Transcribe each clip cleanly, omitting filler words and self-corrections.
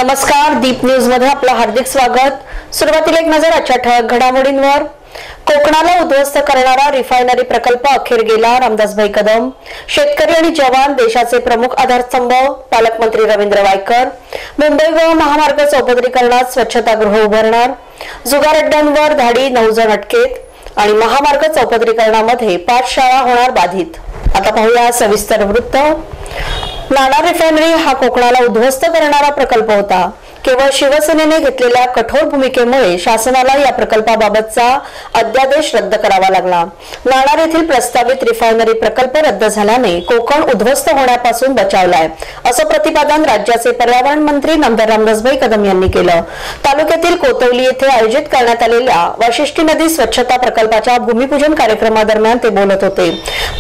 नमस्कार, दीप न्यूज मध्ये आपलं हार्दिक स्वागत। सुरुवातीला एक नजर आजच्या ठळक घडामोडींवर। कोकणाला उद्ध्वस्त करणारा रिफायनरी प्रकल्प अखेर गेला, रामदासभाई कदम। शेतकरी आणि जवान देशाचे प्रमुख आधारस्तंभ, पालकमंत्री रवींद्र वायकर। मुंबई गोवा महामार्ग चौपदरीकरणात स्वच्छतागृह उभारणार, जुगार अड्ड्यांवर धाडी 9 जण अटकेत आणि महामार्ग चौपदरीकरणामध्ये 5 शाळा होणार बाधित। आता पाहूया सविस्तर वृत्त। नाणार रिफायनरी हा कोकणाला उद्ध्वस्त करणारा प्रकल्प होता। केवळ शिवसेनेने घेतलेल्या कठोर भूमिकेमुळे शासनाला या प्रकल्पाबाबतचा अध्यादेश रद्द करावा लागला। नाणार येथील प्रस्तावित रिफायनरी प्रकल्प रद्द झाल्याने कोकण उद्ध्वस्त होण्यापासून बचावलाय, असं प्रतिपादन राज्याचे पर्यावरण मंत्री नामदार रामदासभाई कदम यांनी केलं। तालुक्यातील कोतवली येथे आयोजित करण्यात आलेल्या वाशिष्ठी नदी स्वच्छता प्रकल्पाच्या भूमिपूजन कार्यक्रमादरम्यान ते बोलत होते।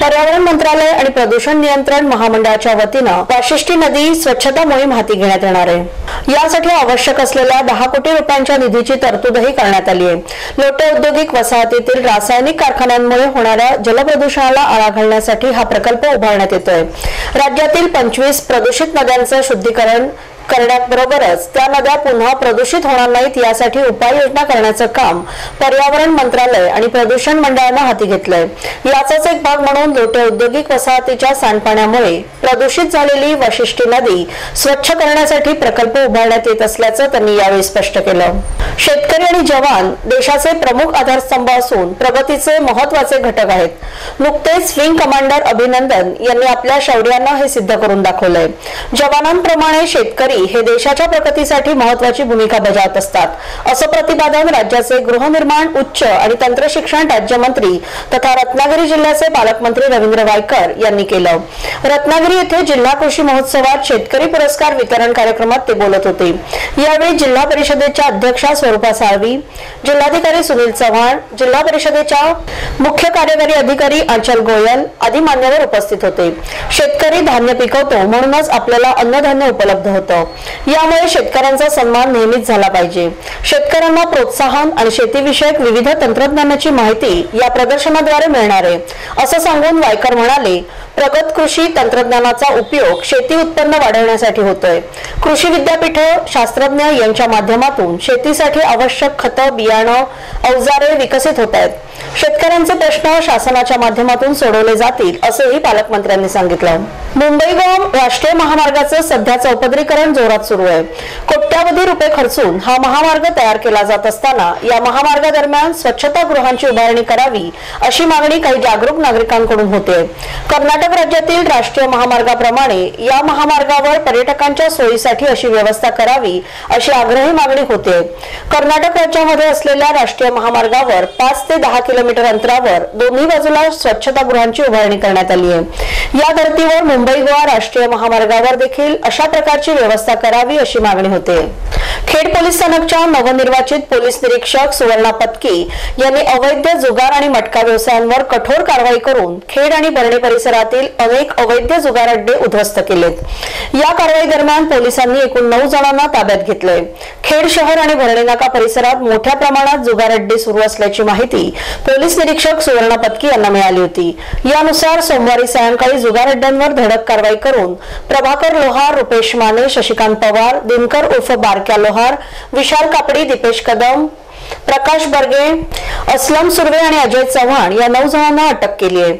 पर्यावरण मंत्रालय आणि प्रदूषण नियंत्रण महामंडळाच्या वतीनं वाशिष्ठी नदी स्वच्छता मोहीम हाती घेण्यात येणार आहे। यासाठी आवश्यक असलेल्या 10 कोटी रुपयांच्या निधीची तरतूदही करण्यात आली आहे। लोटे औद्योगिक वसाहतीतील रासायनिक कारखान्यांमुळे होणाऱ्या जलप्रदूषणाला आळा घालण्यासाठी हा प्रकल्प उभारण्यात येतोय। राज्यातील 25 प्रदूषित नद्यांचं शुद्धीकरण करण्याबरोबरच त्या नद्या पुन्हा प्रदूषित होणार नाहीत यासाठी उपाययोजना करण्याचं काम पर्यावरण मंत्रालय आणि प्रदूषण मंडळानं हाती घेतलंय। याचाच एक भाग म्हणून लोटे औद्योगिक वसाहतीच्या सांडपाण्यामुळे प्रदूषित झालेली वाशिष्ठी नदी स्वच्छ करण्यासाठी प्रकल्प उभारण्यात येत असल्याचं त्यांनी यावेळी स्पष्ट केलं। शेतकरी आणि जवान देशाचे प्रमुख आधारस्तंभ असून प्रगतीचे महत्त्वाचे घटक आहेत। नुकतेच विंग कमांडर अभिनंदन यांनी आपल्या शौर्यानं हे सिद्ध करून दाखवलंय। जवानांप्रमाणे शेतकरी हे देशाच्या प्रगतीसाठी महत्त्वाची भूमिका बजावत असतात, असं प्रतिपादन राज्याचे गृहनिर्माण, उच्च आणि तंत्रशिक्षण राज्यमंत्री तथा रत्नागिरी जिल्ह्याचे पालकमंत्री रवींद्र वायकर यांनी केलं। रत्नागिरी येथे जिल्हा कृषी महोत्सवात शेतकरी पुरस्कार वितरण कार्यक्रमात ते बोलत होते। यावेळी जिल्हा परिषदेच्या अध्यक्षा स्वरूपा साळवी, जिल्हाधिकारी सुनील चव्हाण, जिल्हा परिषदेच्या मुख्य कार्यकारी अधिकारी आंचल गोयल आदी मान्यवर उपस्थित होते। शेतकरी धान्य पिकवतो म्हणूनच आपल्याला अन्नधान्य उपलब्ध होतं, यामुळे शेतकऱ्यांचा सन्मान नेहमीच झाला पाहिजे। शेतकऱ्यांना प्रोत्साहन आणि शेतीविषयक विविध तंत्रज्ञानाची माहिती या प्रदर्शनाद्वारे मिळणार आहे, असं सांगून वायकर म्हणाले, प्रगत कृषी तंत्रज्ञानाचा उपयोग शेती उत्पन्न वाढवण्यासाठी होतोय। कृषी विद्यापीठ शास्त्रज्ञ यांच्या माध्यमातून शेतीसाठी आवश्यक खतं, बियाणं, अवजारे विकसित होत आहेत। शेतकऱ्यांचे प्रश्न शासनाच्या माध्यमातून सोडवले जातील असंही पालकमंत्र्यांनी सांगितलं। मुंबई गोवा राष्ट्रीय महामार्गाचं सध्या चौपदरीकरण जोरात सुरू आहे। कोट्यावधी रुपये खर्चून हा महामार्ग तयार केला जात असताना या महामार्गादरम्यान स्वच्छतागृहांची उभारणी करावी अशी मागणी काही जागरूक नागरिकांकडून होते। कर्नाटक राज्यातील राष्ट्रीय महामार्गाप्रमाणे या महामार्गावर पर्यटकांच्या सोयीसाठी अशी व्यवस्था करावी अशी आग्रही मागणी होते। कर्नाटक राज्यामध्ये असलेल्या राष्ट्रीय महामार्गावर 5 ते 10 किलोमीटर अंतरावर दोन्ही बाजूला स्वच्छतागृहांची उभारणी करण्यात आली आहे। या धर्तीवर मुंबई गोवा राष्ट्रीय महामार्गावर देखील अशा प्रकारची व्यवस्था करावी अशी मागणी होते। खेड पोलीस स्थानकच्या नवनिर्वाचित पोलीस निरीक्षक सुवर्णा पत्की यांनी अवैध जुगार आणि मटका व्यवसायांवर कठोर कारवाई करून खेड आणि बर्णे परिसरातील अनेक अवैध जुगार अड्डे उद्ध्वस्त केलेत। या कारवाई दरम्यान पोलिसांनी एकूण 9 जणांना ताब्यात घेतलंय। खेड शहर आणि भरणे नाका परिसरात मोठ्या प्रमाणात जुगार अड्डे सुरू असल्याची माहिती पोलीस निरीक्षक सुवर्णा पत्की यांना मिळाली होती। यानुसार सोमवारी सायंकाळी जुगार अड्ड्यांवर धडक कारवाई करून प्रभाकर लोहार, रुपेश माने, शशिकांत पवार, दिनकर उर्फ बारक्या लोहार, विशाल कापडी, दीपेश कदम, प्रकाश बर्गे, असलम सुर्वे आणि अजय चव्हाण या 9 जणांना अटक केली आहे।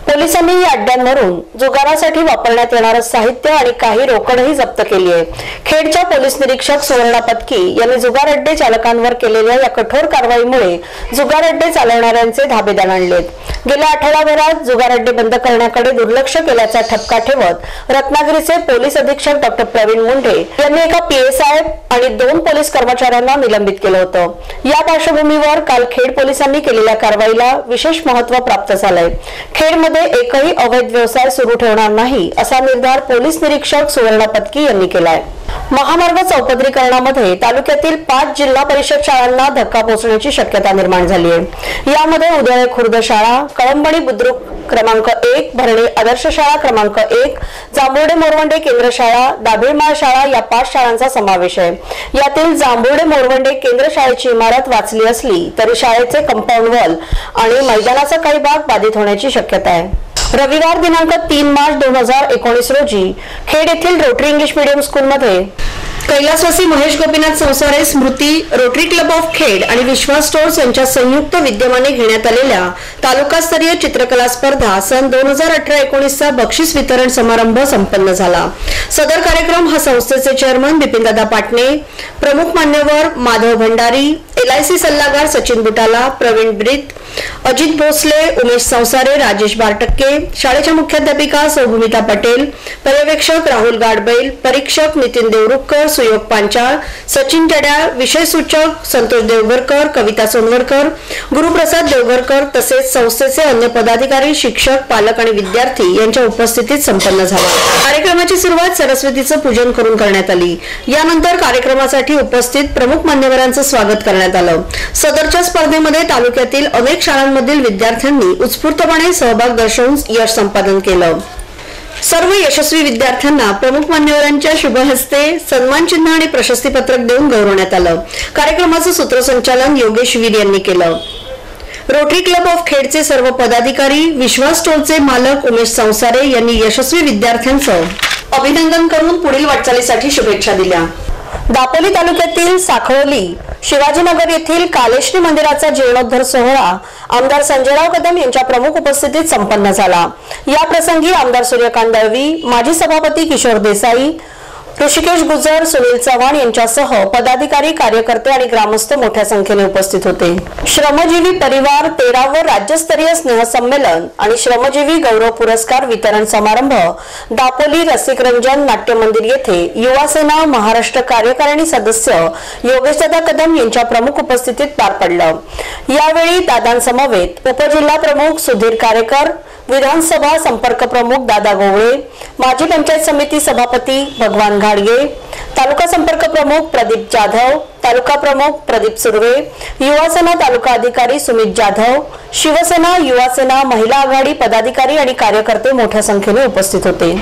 पोलिसांनी या अड्ड्यांवरून जुगारासाठी वापरण्यात येणारं साहित्य आणि काही रोकडही जप्त केली आहे। खेडच्या पोलीस निरीक्षक सुवर्णा पत्की यांनी जुगार अड्डे चालकांवर केलेल्या या कठोर कारवाईमुळे जुगार अड्डे चालवणाऱ्यांचे धाबे दणाणलेत। गेल्या आठवड्याभरात जुगार अड्डे बंद करण्याकडे दुर्लक्ष केल्याचा ठपका ठेवत रत्नागिरीचे पोलीस अधीक्षक डॉक्टर प्रवीण मुंढे यांनी एका PSI आणि 2 पोलीस कर्मचाऱ्यांना निलंबित केलं होतं। या पार्श्वभूमीवर काल खेड पोलिसांनी केलेल्या कारवाईला विशेष महत्त्व प्राप्त झालंय। खेडमध्ये एकही अवैध व्यवसाय सुरू ठेवणार नाही असा निर्धार पोलीस निरीक्षक सुवर्णा पत्की यांनी केलाय। महामार्ग चौपदरीकरणामध्ये तालुक्यातील 5 जिल्हा परिषद शाळांना धक्का पोहोचण्याची शक्यता निर्माण झाली आहे। यामध्ये उदळे खुर्द शाळा, कळंबणी बुद्रुक क्रमांक 1, भरणे आदर्श शाळा क्रमांक 1, जांभुर्डे मोरवंडे केंद्र शाळा, दाभिळमाळ शाळा या 5 शाळांचा समावेश आहे। यातील जांभुर्डे मोरवंडे केंद्र शाळेची इमारत वाचली असली तरी शाळेचे कंपाऊंड वॉल आणि मैदानाचा काही भाग बाधित होण्याची शक्यता आहे। रविवार दिनांक 3 मार्च 2019 रोजी खेड येथील रोटरी इंग्लिश मीडियम स्कूलमध्ये कैलासवासी महेश गोपीनाथ संसारे स्मृती रोटरी क्लब ऑफ खेड आणि विश्वास स्टोर्स यांच्या संयुक्त विद्यमाने घेण्यात आलेल्या तालुकास्तरीय चित्रकला स्पर्धा सन 2018-19चा बक्षीस वितरण समारंभ संपन्न झाला। सदर कार्यक्रम हा संस्थेचे चेअरमन बिपिनदादा पाटणे, प्रमुख मान्यवर माधव भंडारी, LIC सल्लागार सचिन बुटाला, प्रवीण ब्रित, अजित भोसले, उमेश संसारे, राजेश बारटक्के, शाळेच्या मुख्याध्यापिका सौभूमिता पटेल, पर्यवेक्षक राहुल गाडबैल, परीक्षक नितीन देवरुखकर, सुयोग पांचाळ, सचिन टड्याळ, विषय सूचक संतोष देवघरकर, कविता सोनवडकर, गुरुप्रसाद देवघरकर तसेच संस्थेचे अन्य पदाधिकारी, शिक्षक, पालक आणि विद्यार्थी यांच्या उपस्थितीत संपन्न झाला। कार्यक्रमाची सुरुवात सरस्वतीचं पूजन करून करण्यात आली। यानंतर कार्यक्रमासाठी उपस्थित प्रमुख मान्यवरांचं स्वागत करण्यात आलं। सदरच्या स्पर्धेमध्ये तालुक्यातील अनेक शाळांमधील विद्यार्थ्यांनी उत्स्फूर्तपणे सहभाग दर्शवून यश संपादन केलं। सर्व यशस्वी विद्यार्थ्यांना प्रमुख मान्यवरांच्या शुभ हस्ते सन्मान चिन्ह आणि प्रशस्ती पत्रक देऊन गौरवण्यात आलं। कार्यक्रमाचं सूत्रसंचालन योगेश वीर यांनी केलं। रोटरी क्लब ऑफ खेडचे सर्व पदाधिकारी, विश्वास स्टोरचे मालक उमेश संसारे यांनी यशस्वी विद्यार्थ्यांचं अभिनंदन करून पुढील वाटचालीसाठी शुभेच्छा दिल्या। दापोली तालुक्यातील साखळोली शिवाजीनगर येथील कालेश्वरी मंदिराचा जीर्णोद्धार सोहळा आमदार संजयराव कदम यांच्या प्रमुख उपस्थितीत संपन्न झाला। या प्रसंगी आमदार सूर्यकांत दळवी, माजी सभापती किशोर देसाई, ऋषिकेश गुजर, सुनील चव्हाण यांच्यासह पदाधिकारी, कार्यकर्ते आणि ग्रामस्थ मोठ्या संख्येने उपस्थित होते। श्रमजीवी परिवार 13वे राज्यस्तरीय स्नेह संमेलन आणि श्रमजीवी गौरव पुरस्कार वितरण समारंभ दापोली रसिक रंजन नाट्य मंदिर येथे युवा सेना महाराष्ट्र कार्यकारिणी सदस्य योगेशदादा कदम यांच्या प्रमुख उपस्थितीत पार पडलं। यावेळी दादांसमवेत उपजिल्हा प्रमुख सुधीर कारेकर, विधानसभा संपर्क प्रमुख दादा गोवळे, माजी पंचायत समिती सभापती भगवान घाडगे, तालुका संपर्क प्रमुख प्रदीप जाधव, तालुका प्रमुख प्रदीप सुर्वे, युवासेना तालुका अधिकारी सुमित जाधव, शिवसेना युवासेना महिला आघाडी पदाधिकारी आणि कार्यकर्ते मोठ्या संख्येने उपस्थित होते।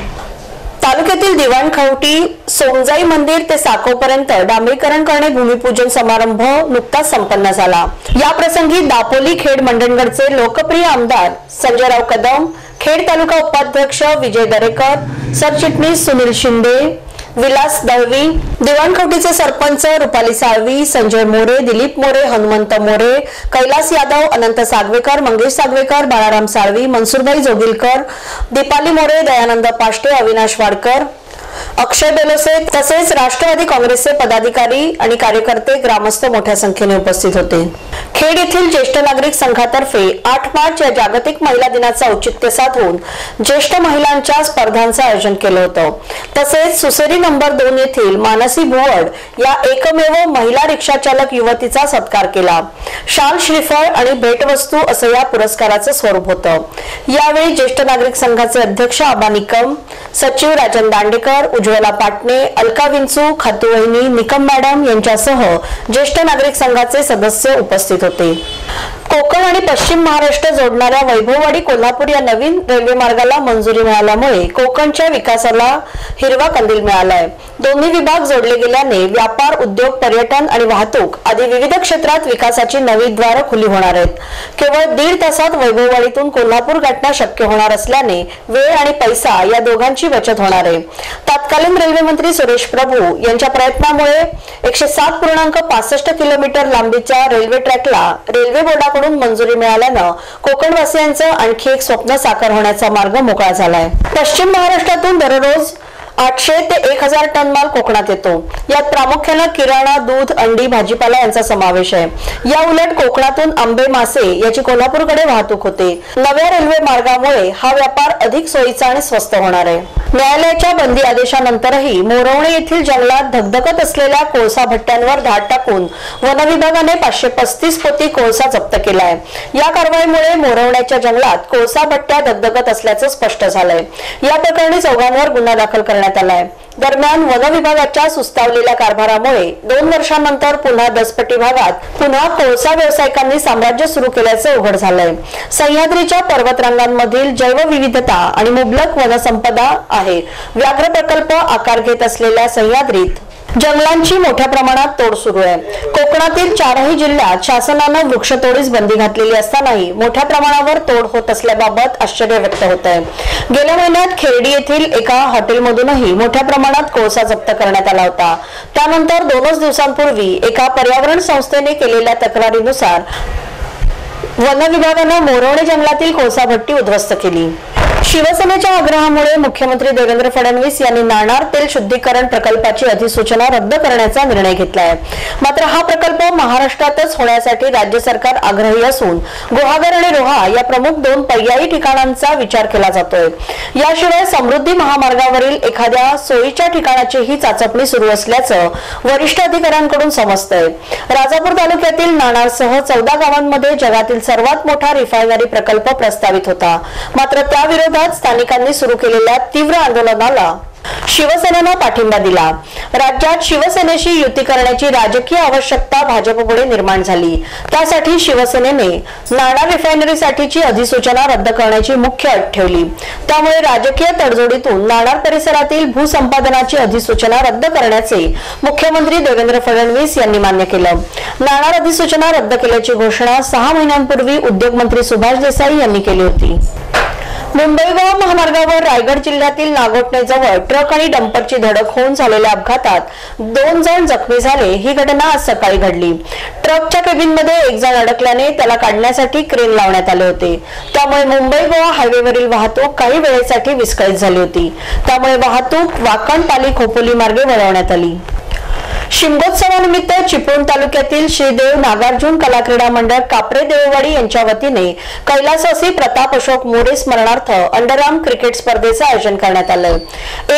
तालुक्यातील दिवाणखवटी सोमजाई मंदिर ते साकोपर्यंत डांबरीकरण करणे भूमिपूजन समारंभ नुकताच संपन्न झाला। या प्रसंगी दापोली खेड मंडणगडचे लोकप्रिय आमदार संजयराव कदम, खेड तालुका उपाध्यक्ष विजय दरेकर, सरचिटणीस सुनील शिंदे, विलास दळवी, दिवाणखवटीचे सरपंच रुपाली साळवी, संजय मोरे, दिलीप मोरे, हनुमंत मोरे, कैलास यादव, अनंत सागवेकर, मंगेश सागवेकर, बाळाराम साळवी, मनसूरभाई जोगिलकर, दीपाली मोरे, दयानंद पाष्टे, अविनाश वाडकर, अक्षय बेलोसे तसेच राष्ट्रवादी काँग्रेसचे पदाधिकारी आणि कार्यकर्ते ग्रामस्थ मोठ्या संख्येने उपस्थित होते। खेड येथील ज्येष्ठ नागरिक संघातर्फे 8 मार्च या जागतिक महिला दिनाचा औचित्य साधून ज्येष्ठ महिलांच्या स्पर्धांचं आयोजन केलं होतं। तसेच सुसरी नंबर 2 येथील मानसी भुवड या एकमेव महिला रिक्षा चालक युवतीचा सत्कार केला। शाल, श्रीफळ आणि भेटवस्तू असं या पुरस्काराचं स्वरूप होतं। यावेळी ज्येष्ठ नागरिक संघाचे अध्यक्ष आबा निकम, सचिव राजन दांडेकर, उज्ज्वला पाटणे, अलका विंचू, खातू वहिनी, निकम मॅडम यांच्यासह ज्येष्ठ नागरिक संघाचे सदस्य उपस्थित होते। कोकण आणि पश्चिम महाराष्ट्र जोडणाऱ्या वैभववाडी कोल्हापूर या नवीन रेल्वे मार्गाला मंजुरी मिळाल्यामुळे कोकणच्या विकासाला हिरवा कंदील मिळालाय। दोन्ही विभाग जोडले गेल्याने व्यापार, उद्योग, पर्यटन आणि वाहतूक आदी विविध क्षेत्रात विकासाची नवी द्वारं खुली होणार आहेत। केवळ 1.5 तासात वैभववाडीतून कोल्हापूर गाठणे शक्य होणार असल्याने वेळ आणि पैसा या दोघांची बचत होणार आहे। तत्कालीन रेल्वे मंत्री सुरेश प्रभू यांच्या प्रयत्नामुळे 107.65 किलोमीटर लांबीच्या रेल्वे ट्रॅकला रेल्वे बोर्डाकडून मंजुरी मिळाल्यानं कोकणवासियांचं आणखी एक स्वप्न साकार होण्याचा मार्ग मोकळा झालाय। पश्चिम महाराष्ट्रातून दररोज 800 ते 1000 टन माल कोकणात येतो। यात प्रामुख्याने किराणा, दूध, अंडी, भाजीपाला यांचा समावेश आहे। या उलट कोकणातून आंबे, मासे याची कोल्हापूरकडे वाहतूक होते। नव्या रेल्वे मार्गामुळे हा व्यापार अधिक सोयीचा आणि स्वस्त होणार आहे। न्यायालयाच्या बंदी आदेशानंतरही मोरवणे येथील जंगलात धगधगत असलेल्या कोळसा भट्ट्यांवर धाड टाकून वन विभागाने 535 पोती कोळसा जप्त केलाय। या कारवाईमुळे मोरवण्याच्या जंगलात कोळसा भट्ट्या धगधगत असल्याचं स्पष्ट झालंय। या प्रकरणी चौघांवर गुन्हा दाखल करण्यात आलाय। दरम्यान वन विभागाच्या सुस्तावलेल्या कारभारामुळे 2 वर्षांनंतर पुन्हा दसपट्टी भागात पुन्हा कोळसा व्यावसायिकांनी साम्राज्य सुरू केल्याचे उघड झालंय। सह्याद्रीच्या पर्वतरांगांमधील जैवविविधता आणि मुबलक वनसंपदा आहे। व्याघ्र प्रकल्प आकार घेत असलेल्या सह्याद्रीत जंगलांची मोठ्या प्रमाणात तोड सुरू आहे। कोकणात कोकणातील 4ही जिल्ह्यात शासनाने वृक्षतोडीस बंदी घातलेली असतानाही मोठ्या प्रमाणावर तोड होत असल्याबाबत आश्चर्य व्यक्त होत आहे। गेल्या महिन्यात खेर्डी येथील एका हॉटेलमधूनही मोठ्या प्रमाणात कोळसा जप्त करण्यात आला होता। त्यानंतर 2 दिवसांपूर्वी एका पर्यावरण संस्थेने केलेल्या तक्रारीनुसार वन विभागाने मोरवणे जंगलातील कोळसा भट्टी उद्ध्वस्त केली। शिवसेनेच्या आग्रहामुळे मुख्यमंत्री देवेंद्र फडणवीस यांनी नाणार तेल शुद्धीकरण प्रकल्पाची अधिसूचना रद्द करण्याचा निर्णय घेतला आहे। मात्र हा प्रकल्प महाराष्ट्रातच होण्यासाठी राज्य सरकार आग्रही असून गुहागर आणि रोहा या प्रमुख 2 पर्यायी ठिकाणांचा विचार केला जातोय। याशिवाय समृद्धी महामार्गावरील एखाद्या सोयीच्या ठिकाणाचीही चाचपणी सुरू असल्याचं वरिष्ठ अधिकाऱ्यांकडून समजतंय। राजापूर तालुक्यातील नाणारसह 14 गावांमध्ये जगातील सर्वात मोठा रिफायनरी प्रकल्प प्रस्तावित होता। मात्र त्याविरोधात स्थानिकांनी सुरू केलेल्या तीव्र आंदोलनाला शिवसेनेने पाठिंबा दिला। राज्यात शिवसेनेशी युती करण्याची राजकीय आवश्यकता भाजपपुढे निर्माण झाली। त्यासाठी शिवसेनेने नाणार रिफायनरीसाठीची अधिसूचना रद्द करण्याची मुख्य अट ठेवली। त्यामुळे राजकीय तडजोडीतून नाणार परिसरातील भूसंपादनाची अधिसूचना रद्द करण्याचे मुख्यमंत्री देवेंद्र फडणवीस यांनी मान्य केलं। नाणार अधिसूचना रद्द केल्याची घोषणा 6 महिन्यांपूर्वी उद्योगमंत्री सुभाष देसाई यांनी केली होती। मुंबई गोवा महामार्गावर रायगड जिल्ह्यातील नागोठणेजवळ ट्रक आणि डंपरची धडक होऊन झालेल्या अपघातात 2 जण जखमी झाले। ही घटना आज सकाळी घडली। ट्रकच्या केबिनमध्ये एक जण अडकल्याने त्याला काढण्यासाठी क्रेन लावण्यात आले होते। त्यामुळे मुंबई गोवा हायवेवरील वाहतूक काही वेळेसाठी विस्कळीत झाली होती। त्यामुळे वाहतूक वाकण पाली खोपोली मार्गे वळवण्यात आली। शिमगोत्सवानिमित्त चिपळूण तालुक्यातील श्रीदेव नागार्जुन कला क्रीडा मंडळ कापरे देववाडी यांच्या वतीने कैलासवासी प्रताप अशोक मोरे स्मरणार्थ अंडरआर्म क्रिकेट स्पर्धेचे आयोजन करण्यात आले।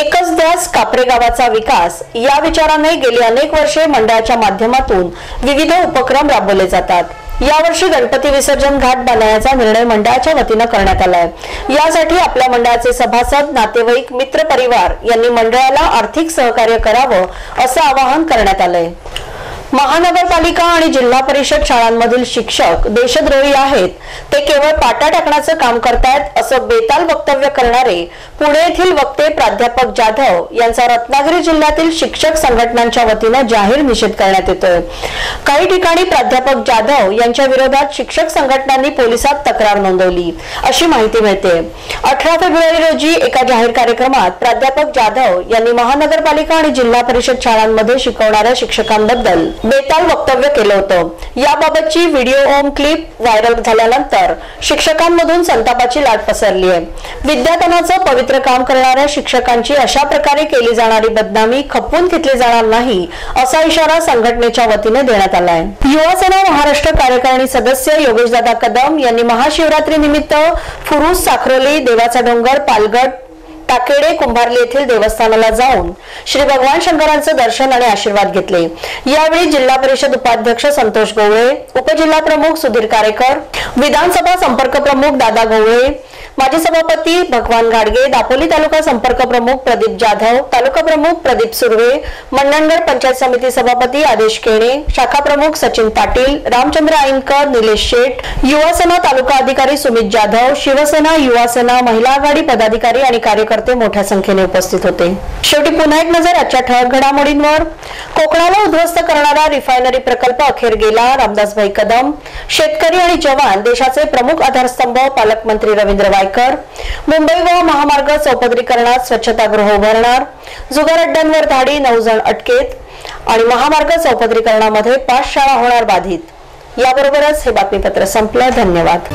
एकच ध्यास कापरे गावाचा विकास या विचाराने गेली अनेक वर्षे मंडळाच्या माध्यमातून विविध उपक्रम राबवले जातात। यावर्षी गणपती विसर्जन घाट बांधण्याचा निर्णय मंडळाच्या वतीने करण्यात आलाय। यासाठी आपल्या मंडळाचे सभासद, नातेवाईक, मित्र परिवार यांनी मंडळाला आर्थिक सहकार्य करावं असं आवाहन करण्यात आलंय। महानगरपालिका आणि जिल्हा परिषद शाळांमधील शिक्षक देशद्रोही आहेत, ते केवळ पाटा टाकण्याचं काम करतायत असं बेताल वक्तव्य करणारे पुणे येथील वक्ते प्राध्यापक जाधव यांचा रत्नागिरी जिल्ह्यातील शिक्षक संघटनांच्या वतीने जाहीर निषेध करण्यात येतोय। काही ठिकाणी प्राध्यापक जाधव यांच्या विरोधात शिक्षक संघटनांनी पोलिसात तक्रार नोंदवली अशी माहिती मिळते। 18 फेब्रुवारी रोजी एका जाहीर कार्यक्रमात प्राध्यापक जाधव यांनी महानगरपालिका आणि जिल्हा परिषद शाळांमध्ये शिकवणाऱ्या शिक्षकांबद्दल बेताल वक्तव्य केलं होतं। याबाबतची व्हिडिओ ओम क्लिप व्हायरल झाल्यानंतर शिक्षकांमधून संतापाची लाट पसरली आहे। विद्यार्थ्यांचं पवित्र काम करणाऱ्या शिक्षकांची अशा प्रकारे केली जाणारी बदनामी खपवून घेतली जाणार नाही असा इशारा संघटनेच्या वतीने देण्यात आला आहे। युवा सेना महाराष्ट्र कार्यकारिणी सदस्य योगेशदादा कदम यांनी महाशिवरात्री निमित्त फुरुस, साखरोली, देवाचा डोंगर, पालगड, टाकेडे, कुंभारली येथील देवस्थानाला जाऊन श्री भगवान शंकरांचे दर्शन आणि आशीर्वाद घेतले। यावेळी जिल्हा परिषद उपाध्यक्ष संतोष गवळे, उपजिल्हा प्रमुख सुधीर कारेकर, विधानसभा संपर्क प्रमुख दादा गवळे, माजी सभापती भगवान घाडगे, दापोली तालुका संपर्क प्रमुख प्रदीप जाधव, तालुका प्रमुख प्रदीप सुर्वे, मंडणगड पंचायत समिती सभापती आदेश केणे, शाखा प्रमुख सचिन पाटील, रामचंद्र आईनकर, निलेश शेठ, युवा सेना तालुका अधिकारी सुमित जाधव, शिवसेना, युवा सेना, महिला आघाडी पदाधिकारी आणि कार्यकर्ते मोठ्या संख्येने उपस्थित होते। शेवटी पुन्हा एक नजर आजच्या ठळक घडामोडींवर। कोकणाला उद्ध्वस्त करणारा रिफायनरी प्रकल्प अखेर गेला, रामदासभाई कदम। शेतकरी आणि जवान देशाचे प्रमुख आधारस्तंभ, पालकमंत्री रवींद्र वायकर। मुंबई गोवा महामार्ग चौपदरीकरणात स्वच्छतागृह उभारणार, जुगार अड्ड्यांवर धाडी, 9 जण अटकेत आणि महामार्ग चौपदरीकरणामध्ये 5 शाळा होणार बाधित। याबरोबरच हे बातमीपत्र संपलं। धन्यवाद।